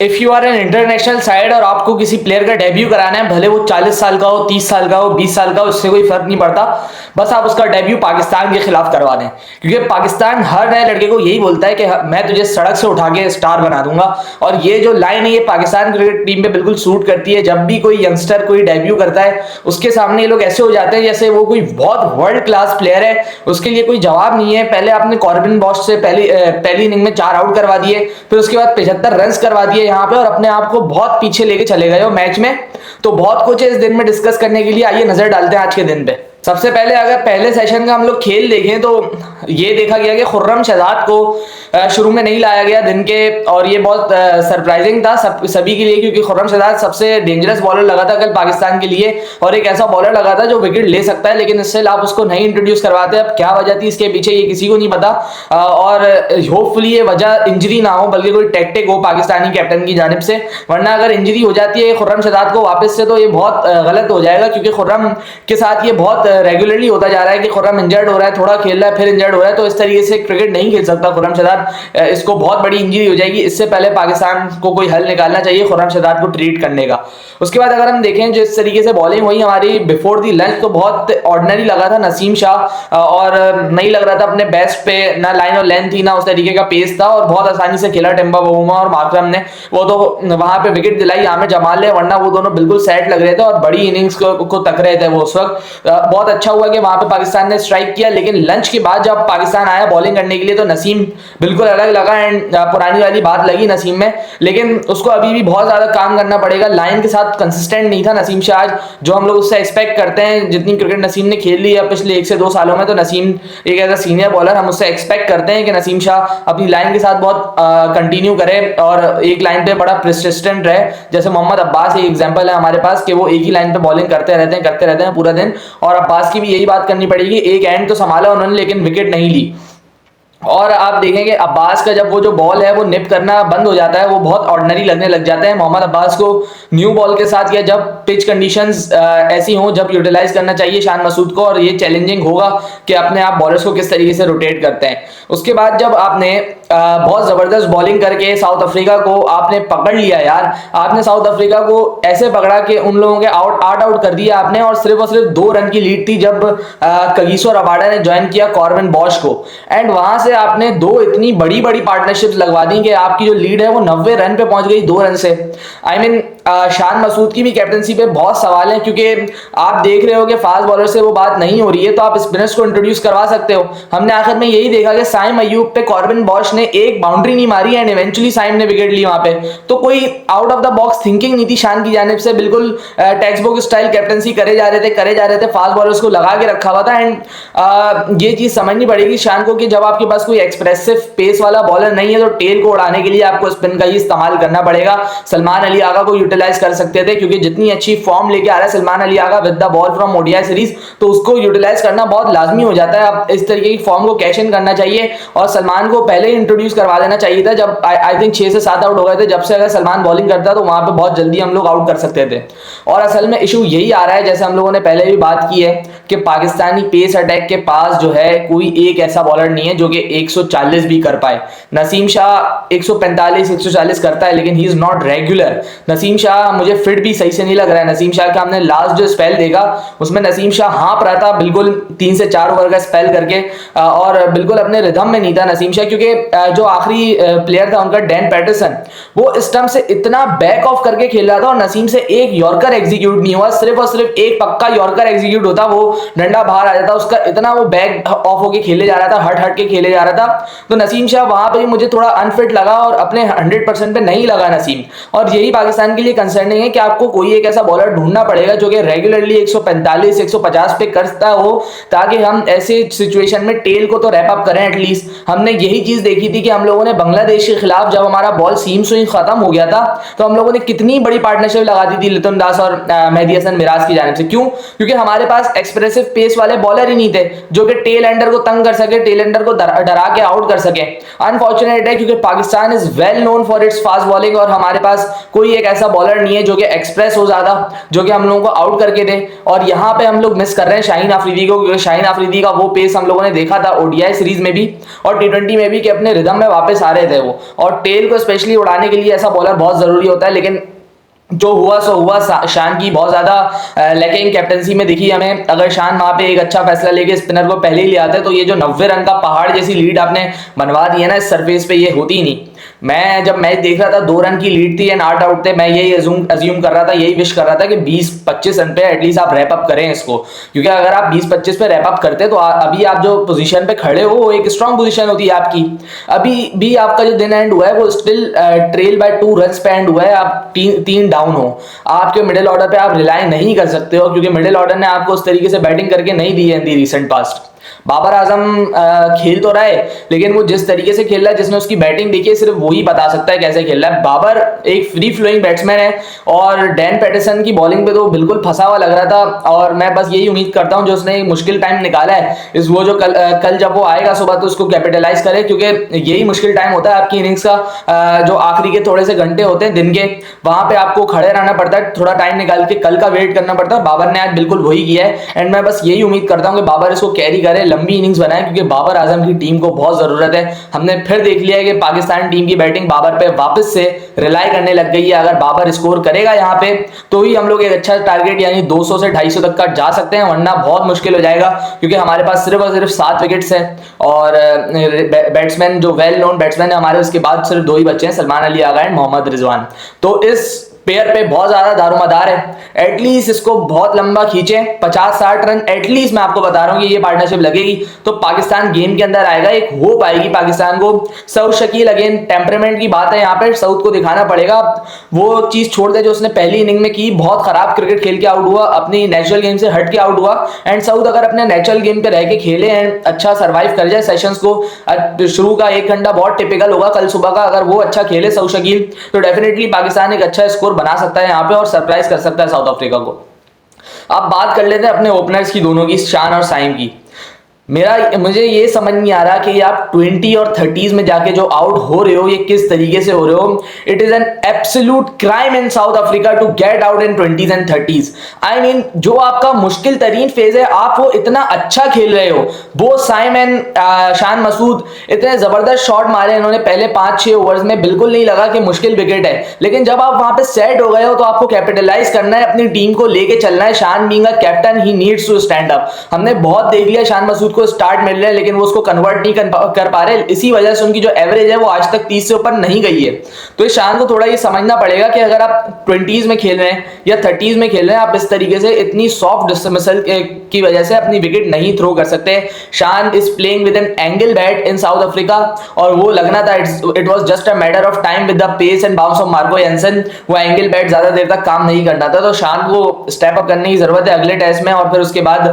If you are an international side और आपको किसी प्लेयर का डेब्यू कराना है, भले वो 40 साल का हो, 30 साल का हो, 20 साल का हो, उससे कोई फर्क नहीं पड़ता, बस आप उसका डेब्यू पाकिस्तान के खिलाफ करवा दें। क्योंकि पाकिस्तान हर नए लड़के को यही बोलता है कि मैं तुझे सड़क से उठा के स्टार बना दूंगा। और ये जो लाइन है ये पाकिस्तान क्रिकेट टीम पे बिल्कुल सूट करती है। जब भी कोई यंगस्टर कोई डेब्यू करता है, उसके सामने ये लोग ऐसे हो जाते हैं जैसे वो कोई बहुत वर्ल्ड क्लास प्लेयर है, उसके लिए कोई जवाब नहीं है। पहले आपने कॉर्बिन बॉश से पहली इनिंग में 4 आउट करवा दिए, फिर उसके बाद 75 रन करवा दिए यहाँ पे, और अपने आप को बहुत पीछे लेके चले गए हो मैच में। तो बहुत कुछ है इस दिन में डिस्कस करने के लिए, आइए नजर डालते हैं आज के दिन पे। सबसे पहले अगर पहले सेशन का हम लोग खेल देखें तो ये देखा गया कि खुर्रम शहजाद को शुरू में नहीं लाया गया दिन के, और ये बहुत सरप्राइजिंग था सभी के लिए, क्योंकि खुर्रम शहजाद सबसे डेंजरस बॉलर लगा था कल पाकिस्तान के लिए, और एक ऐसा बॉलर लगा था जो विकेट ले सकता है। लेकिन इससे आप उसको नहीं इंट्रोड्यूस करवाते। अब क्या वजह थी इसके पीछे ये किसी को नहीं पता, और होपफुली ये वजह इंजरी ना हो, बल्कि कोई टैक्टिक हो पाकिस्तानी कैप्टन की जानिब से। वरना अगर इंजरी हो जाती है खुर्रम शहजाद को वापस से, तो ये बहुत गलत हो जाएगा, क्योंकि खुर्रम के साथ ये बहुत रेगुलरली होता जा रहा है कि खुर्रम इंजर्ड हो रहा है, थोड़ा खेल रहा है, फिर इंजर्ड हो रहा है। तो इस तरीके से क्रिकेट नहीं खेल सकता खुर्रम शहजाद, इसको बहुत बड़ी इंजरी हो जाएगी। इससे पहले पाकिस्तान को कोई हल निकालना चाहिए खुर्रम शहजाद को ट्रीट करने का। उसके बाद अगर हम देखें जिस तरीके से बॉलिंग हुई हमारी बिफोर दी लंच, तो बहुत ऑर्डिनरी लगा था नसीम शाह, और नहीं लग रहा था अपने बेस्ट पे, ना लाइन और लेंथ थी, ना उस तरीके का पेस था, और बहुत आसानी से खेला टिम्बा बहुमा और माकरम ने। वो तो वहां पे विकेट दिलाई आमिर जमाल ने, वरना वो दोनों बिल्कुल सेट लग रहे थे और बड़ी इनिंग्स को तक रहे थे वो उस वक्त। बहुत अच्छा हुआ कि वहां पे पाकिस्तान ने स्ट्राइक किया। लेकिन लंच के बाद जब पाकिस्तान आया बॉलिंग करने के लिए, तो नसीम बिल्कुल अलग लगा, एंड पुरानी वाली बात लगी नसीम में। लेकिन उसको अभी भी बहुत ज्यादा काम करना पड़ेगा। लाइन के साथ कंसिस्टेंट नहीं था नसीम शाह आज, जो हम लोग उससे एक्सपेक्ट करते हैं। जितनी क्रिकेट नसीम ने खेल ली है पिछले 1 से 2 सालों में, तो नसीम एक ऐसा सीनियर बॉलर, हम उससे एक्सपेक्ट करते हैं कि नसीम शाह अपनी लाइन के साथ बहुत कंटिन्यू करे और एक लाइन पे बड़ा प्रिसिस्टेंट रहे। जैसे मोहम्मद अब्बास एक एग्जांपल है हमारे पास, कि वो एक ही लाइन पे बॉलिंग करते रहते हैं पूरा दिन। और अब्बास की भी यही बात करनी पड़ेगी, एक एंड तो संभाला उन्होंने लेकिन विकेट नहीं ली। और आप देखेंगे अब्बास का जब वो जो बॉल है वो निप करना बंद हो जाता है, वो बहुत ऑर्डिनरी लगने लग जाते हैं। मोहम्मद अब्बास को न्यू बॉल के साथ, या जब पिच कंडीशंस ऐसी हों, जब यूटिलाइज करना चाहिए शान मसूद को, और ये चैलेंजिंग होगा कि अपने आप बॉलर्स को किस तरीके से रोटेट करते हैं। उसके बाद जब आपने बहुत जबरदस्त बॉलिंग करके साउथ अफ्रीका को आपने पकड़ लिया यार, आपने साउथ अफ्रीका को ऐसे पकड़ा कि उन लोगों के 8 आउट कर दिया आपने, और सिर्फ 2 रन की लीड थी जब कगिसो रबाडा ने ज्वाइन किया कॉर्बिन बॉश को। एंड वहां से आपने 2 इतनी बड़ी बड़ी पार्टनरशिप्स लगवा दी कि आपकी जो लीड है वो 90 रन पे पहुंच गई 2 रन से। आई मीन शान मसूद की भी कैप्टनसी पे बहुत सवाल है, क्योंकि आप देख रहे हो कि फास्ट बॉलर से वो बात नहीं हो रही है, तो आप स्पिनर्स को इंट्रोड्यूस करवा सकते हो। हमने आखिर में यही देखा कि साइम अयूब पे कॉर्बिन बॉश ने एक बाउंड्री नहीं मारी, एंड इवेंचुअली साइम ने विकेट ली वहां पे। तो कोई out of the box thinking नहीं थी शान की जानिब से, बिल्कुल टेक्स्ट बुक स्टाइल कैप्टनसी करे जा रहे थे, फास्ट बॉलर्स को लगा के रखा हुआ था। एंड ये चीज समझनी पड़ेगी शान को कि जब आपके पास कोई एक्सप्रेसिव पेस वाला बॉलर नहीं है, तो टेल को उड़ाने के लिए आपको स्पिन का ही इस्तेमाल करना पड़ेगा। सलमान अली आगा को यूटिलाइज कर सकते थे, क्योंकि जितनी अच्छी फॉर्म लेके आ रहा है Salman Ali Agha with the ball from ODI series, तो उसको यूटिलाइज करना बहुत लाजमी हो जाता है। अब इस तरीके की फॉर्म को कैश इन करना चाहिए, और सलमान को पहले ही इंट्रोड्यूस करवा देना चाहिए था जब आई थिंक 6 से 7 आउट हो गए थे। जब से अगर सलमान बॉलिंग करता तो वहां पे बहुत जल्दी हम लोग आउट कर सकते थे। और असल में इशू यही आ रहा है, जैसे हम लोगों ने पहले भी बात की है, कि पाकिस्तानी पेस अटैक के पास जो है कोई एक ऐसा बॉलर नहीं है जो कि 140 भी कर पाए। नसीम शाह 145 140 करता है, लेकिन he is not regular. Naseem Shah मुझे फिट भी सही से नहीं लग रहा है। नसीम शाह का हमने लास्ट जो स्पेल देखा उसमें नसीम शाह हाँप रहा था बिल्कुल 3 से 4 ओवर का स्पेल करके, और बिल्कुल अपने रिदम में नहीं था नसीम शाह। क्योंकि जो आखिरी प्लेयर था उनका डैन पैटरसन, वो स्टंप से इतना बैक ऑफ करके खेल रहा था, और नसीम से एक यॉर्कर एग्जीक्यूट नहीं हुआ। सिर्फ और सिर्फ एक पक्का यॉर्कर एग्जीक्यूट होता, वो डंडा बाहर आ जाता, उसका इतना वो बैक ऑफ होके खेले जा रहा था, हट के खेले जा रहा था। तो नसीम शाह वहां पे मुझे थोड़ा अनफिट लगा, और अपने 100% पे नहीं लगा नसीम। और यही पाकिस्तान के लिए कंसर्निंग है कि आपको कोई एक ऐसा बॉलर ढूंढना पड़ेगा जो कि रेगुलरली 145 150 पे करता हो, ताकि हम ऐसे सिचुएशन में टेल को तो रैप अप करें एटलीस्ट। हमने यही चीज देखी थी कि हम लोगों ने बांग्लादेश के खिलाफ जब हमारा बॉल सीम स्विंग खत्म हो गया था, तो हम लोगों ने कितनी बड़ी पार्टनरशिप लगा दी थी लितुन दास और मेहदी हसन मिराज की जानिब से। क्यों? क्योंकि हमारे पास एक्सप्रेसिव पेस वाले बॉलर ही नहीं थे जो कि टेल एंडर को तंग कर सके, टेल एंडर को डरा के आउट कर सके। अनफॉर्चुनेट है क्योंकि Pakistan is well known for its fast bowling और हमारे पास कोई एक ऐसा बॉलर नहीं है जो कि एक्सप्रेस हो ज्यादा, जो कि हम लोगों को आउट करके दे। और यहाँ पे हम लोग मिस कर रहे हैं शाहीन अफरीदी को, क्योंकि शाहीन अफरीदी का वो पेस हम लोगों ने देखा था ओडीआई सीरीज में भी और टी20 में भी कि अपने रिदम में वापस आ रहे थे वो, और टेल को स्पेशली उड़ाने के लिए ऐसा बॉलर बहुत जरूरी होता है। लेकिन जो हुआ सो हुआ, शान की बहुत ज्यादा लैकिंग कैप्टनसी में दिखी हमें। अगर शान वहां पे एक अच्छा फैसला लेके स्पिनर को पहले ही ले आते तो ये जो 90 रन का पहाड़ जैसी लीड आपने बनवा दी है ना इस सरफेस पे, ये होती ही नहीं। मैं जब मैच देख रहा था 2 रन की लीड थी एंड 8 आउट थे, मैं यही अज्यूम कर रहा था, यही विश कर रहा था कि 20-25 रन पे एटलीस्ट आप रैप अप करें इसको, क्योंकि अगर आप 20-25 पे रैप अप करते तो अभी आप जो पोजीशन पे खड़े हो वो एक स्ट्रांग पोजीशन होती है आपकी। अभी भी आपका जो दिन एंड हुआ है वो स्टिल ट्रेल बाय 2 रन पे एंड हुआ है, आप 3 डाउन हो। आपके मिडिल ऑर्डर पे आप रिलाई नहीं कर सकते हो क्योंकि मिडिल ऑर्डर ने आपको उस तरीके से बैटिंग करके नहीं दी है इन दी रिसेंट पास्ट। बाबर आजम खेल तो रहा है लेकिन वो जिस तरीके से खेल रहा है, जिसने उसकी बैटिंग देखी है सिर्फ वही बता सकता है कैसे खेल रहा है। बाबर एक फ्री फ्लोइंग बैट्समैन है और डैन पैटरसन की बॉलिंग पे तो बिल्कुल फंसा हुआ लग रहा था। और मैं बस यही उम्मीद करता हूं जो उसने एक मुश्किल टाइम निकाला है इस वो जो कल जब वो आएगा सुबह तो उसको कैपिटलाइज करे, क्योंकि यही मुश्किल टाइम होता है आपकी इनिंग्स का, जो आखिरी के थोड़े से घंटे होते हैं दिन के, वहां पे आपको खड़े रहना पड़ता है, थोड़ा टाइम निकाल के कल का वेट करना पड़ता है। बाबर ने आज बिल्कुल वही किया है एंड मैं बस यही उम्मीद करता हूं कि बाबर इसको कैरी करे, लंबी इनिंग्स बनाए, क्योंकि बाबर आजम की टीम को बहुत जरूरत है। हमने फिर देख लिया है कि पाकिस्तान टीम की बैटिंग बाबर पे वापस से रिलाई करने लग गई है। अगर बाबर स्कोर करेगा यहाँ पे तो ही हम लोग एक अच्छा टारगेट यानी 200 से 250 तक का जा सकते हैं, वरना बहुत मुश्किल हो जाएगा क्योंकि हमारे पास सिर्फ और सिर्फ 7 विकेट्स हैं और बैट्समैन जो वेल नोन बैट्समैन है हमारे उसके बाद सिर्फ 2 ही बचे हैं, सलमान अली आगा एंड मोहम्मद रिजवान। तो इस पेयर पे बहुत ज्यादा दारोमदार है, एटलीस्ट इसको बहुत लंबा खींचे, 50-60 रन एटलीस्ट मैं आपको बता रहा हूं कि ये पार्टनरशिप लगेगी तो पाकिस्तान गेम के अंदर आएगा, एक होप आएगी पाकिस्तान को। सऊद शकील अगेन टेम्परामेंट की बात है, यहाँ पे सऊद को दिखाना पड़ेगा वो चीज छोड़ दे जो उसने पहली इनिंग में की, बहुत खराब क्रिकेट खेल के आउट हुआ, अपनी नेचुरल गेम से हट के आउट हुआ। एंड सऊद अगर अपने नेचुरल गेम पे रह के खेले एंड अच्छा सर्वाइव कर जाए सेशंस को, शुरू का 1 घंटा बहुत टिपिकल होगा कल सुबह का, अगर वो अच्छा खेले सऊद शकील तो डेफिनेटली पाकिस्तान एक अच्छा स्कोर बना सकता है यहाँ पे और सरप्राइज कर सकता है साउथ अफ्रीका को। अब बात कर लेते हैं अपने ओपनर्स की, दोनों की, शान और साइम की। मुझे ये समझ नहीं आ रहा कि आप 20 और 30s में जाके जो आउट हो रहे हो ये किस तरीके से हो रहे हो। It is an absolute crime in South Africa to get out in 20s and 30s। I mean जो आपका मुश्किल तरीन फेज है आप वो इतना अच्छा खेल रहे हो। वो साइम एंड शान मसूद इतने जबरदस्त शॉट मारे इन्होंने पहले 5-6 ओवर्स में, बिल्कुल नहीं लगा कि मुश्किल विकेट है, लेकिन जब आप वहां पे सेट हो गए हो तो आपको कैपिटलाइज करना है, अपनी टीम को लेके चलना है। Shan being a captain he needs to stand up. हमने बहुत देख लिया शान मसूद को स्टार्ट मिल रहे हैं लेकिन वो उसको कन्वर्ट नहीं कर पा रहे, इसी वजह से उनकी जो एवरेज है वो आज तक 30 से ऊपर नहीं गई है। तो इस शान को थोड़ा ये समझना पड़ेगा कि अगर आप 20s में खेल रहे हैं या 30s में खेल रहे हैं, आप इस तरीके से इतनी सॉफ्ट डिसमिसल की वजह से अपनी विकेट नहीं थ्रो कर सकते। Shan is playing with an angle bat in South Africa और वो लगना था it was just a matter of time with the pace and bounce of Marco Jansen, वो एंगल बैट ज्यादा देर तक काम नहीं करना था। तो शान को स्टेप अप करने की जरूरत है अगले टेस्ट में और फिर उसके बाद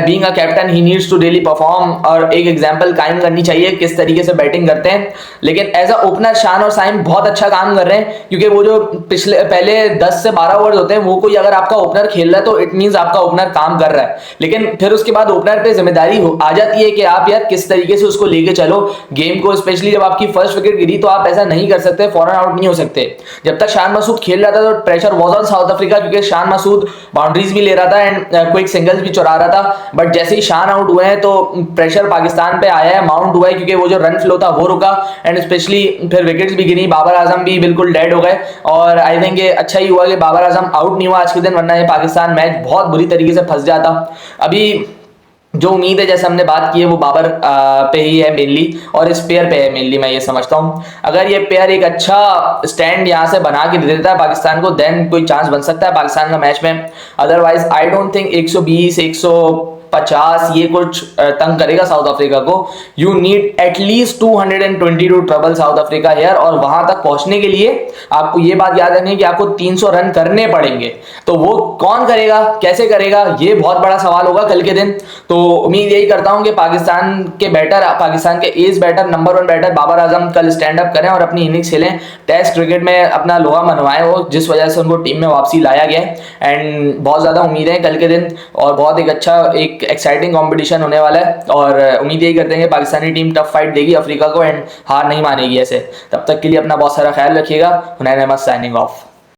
being a captain he needs to daily perform और एक एग्जांपल कायम करनी चाहिए किस तरीके से बैटिंग करते हैं। लेकिन एज अ ओपनर शान और साइम बहुत अच्छा काम कर रहे हैं क्योंकि वो जो पहले 10 से 12 ओवर होते हैं वो कोई अगर आपका ओपनर खेल रहा है तो इट मींस आपका ओपनर काम कर रहा है, लेकिन फिर उसके बाद ओपनर पे जिम्मेदारी आ जाती है कि आप यार किस तरीके से उसको लेके चलो गेम को। स्पेशली जब आपकी फर्स्ट विकेट गिरी तो आप ऐसा नहीं कर सकते, फौरन आउट नहीं हो सकते। जब तक शान मसूद खेल रहा था तो pressure was on south Africa क्योंकि शान मसूद बाउंड्रीज भी ले रहा था एंड क्विक सिंगल्स भी चुरा रहा था, बट जैसे ही शान आउट हुए हैं तो प्रेशर पाकिस्तान पे आया है, माउंट हुआ है क्योंकि वो जो रन फ्लो था वो रुका एंड स्पेशली फिर विकेट्स भी गिरी, बाबर आजम भी बिल्कुल डेड हो गए। और आई थिंक ये अच्छा ही हुआ कि बाबर आजम आउट नहीं हुआ आज के दिन, वरना ये पाकिस्तान मैच बहुत बुरी तरीके से फंस जाता। अभी जो उम्मीद है जैसे हमने बात की है वो बाबर पे ही है मेनली और इस पेयर पे है मेनली, मैं ये समझता हूँ। अगर ये पेयर एक अच्छा स्टैंड यहाँ से बना के दे देता है पाकिस्तान को देन कोई चांस बन सकता है पाकिस्तान का मैच में, अदरवाइज आई डोंट थिंक 120 150 ये कुछ तंग करेगा साउथ अफ्रीका को। You need at least 222 trouble South Africa here, और वहां तक पहुंचने के लिए आपको ये बात याद रखनी है कि आपको 300 रन करने पड़ेंगे। तो वो कौन करेगा, कैसे करेगा, ये बहुत बड़ा सवाल होगा कल के दिन। तो उम्मीद यही करता हूं कि पाकिस्तान के बैटर, पाकिस्तान के ace batter, number 1 batter Babar Azam कल स्टैंड अप करें और अपनी इनिंग्स खेलें, टेस्ट क्रिकेट में अपना लोहा मनवाएं, वो जिस वजह से उनको टीम में वापसी लाया गया है। एंड बहुत ज़्यादा उम्मीदें हैं कल के दिन, और बहुत एक अच्छा, एक एक्साइटिंग कॉम्पिटिशन होने वाला है, और उम्मीद यही करते हैं कि पाकिस्तानी टीम टफ फाइट देगी अफ्रीका को एंड हार नहीं मानेगी ऐसे। तब तक के लिए अपना बहुत सारा ख्याल रखिएगा। हुनैन अहमद साइनिंग ऑफ।